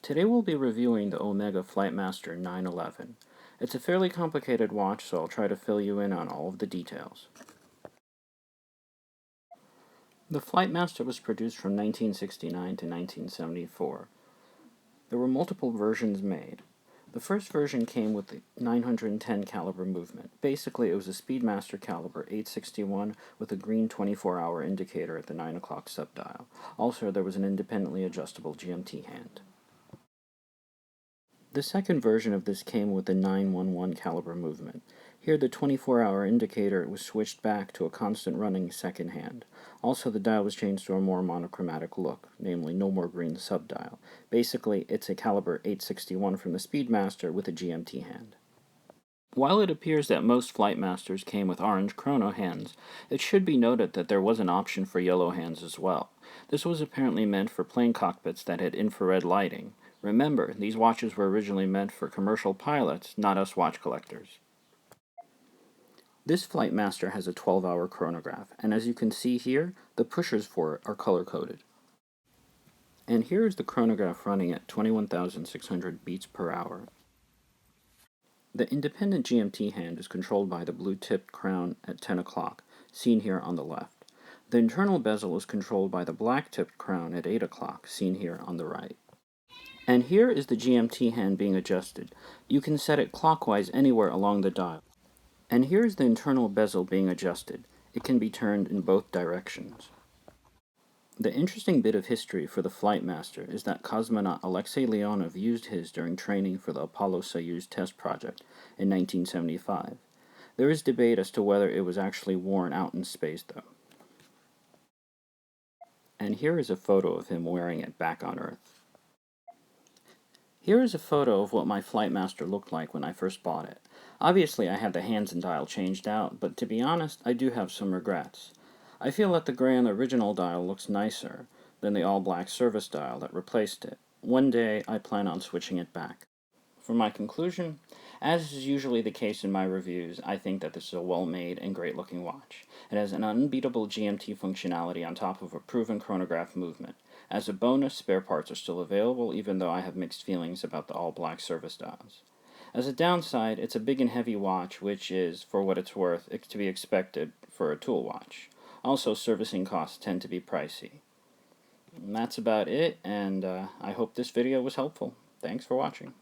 Today we'll be reviewing the Omega Flightmaster 911. It's a fairly complicated watch, so I'll try to fill you in on all of the details. The Flightmaster was produced from 1969 to 1974. There were multiple versions made. The first version came with the 910 caliber movement. Basically, it was a Speedmaster caliber 861 with a green 24-hour indicator at the 9 o'clock subdial. Also, there was an independently adjustable GMT hand. The second version of this came with the 911 caliber movement. Here the 24-hour indicator was switched back to a constant running second hand. Also the dial was changed to a more monochromatic look, namely no more green subdial. Basically, it's a caliber 861 from the Speedmaster with a GMT hand. While it appears that most Flightmasters came with orange chrono hands, it should be noted that there was an option for yellow hands as well. This was apparently meant for plane cockpits that had infrared lighting. Remember, these watches were originally meant for commercial pilots, not us watch collectors. This Flightmaster has a 12-hour chronograph, and as you can see here, the pushers for it are color-coded. And here is the chronograph running at 21,600 beats per hour. The independent GMT hand is controlled by the blue-tipped crown at 10 o'clock, seen here on the left. The internal bezel is controlled by the black-tipped crown at 8 o'clock, seen here on the right. And here is the GMT hand being adjusted. You can set it clockwise anywhere along the dial. And here is the internal bezel being adjusted. It can be turned in both directions. The interesting bit of history for the Flightmaster is that cosmonaut Alexei Leonov used his during training for the Apollo-Soyuz test project in 1975. There is debate as to whether it was actually worn out in space, though. And here is a photo of him wearing it back on Earth. Here is a photo of what my Flightmaster looked like when I first bought it. Obviously I had the hands and dial changed out, but to be honest, I do have some regrets. I feel that the gray on the original dial looks nicer than the all-black service dial that replaced it. One day I plan on switching it back. For my conclusion, as is usually the case in my reviews, I think that this is a well-made and great-looking watch. It has an unbeatable GMT functionality on top of a proven chronograph movement. As a bonus, spare parts are still available, even though I have mixed feelings about the all-black service dials. As a downside, it's a big and heavy watch, which is, for what it's worth, to be expected for a tool watch. Also, servicing costs tend to be pricey. And that's about it, and I hope this video was helpful. Thanks for watching.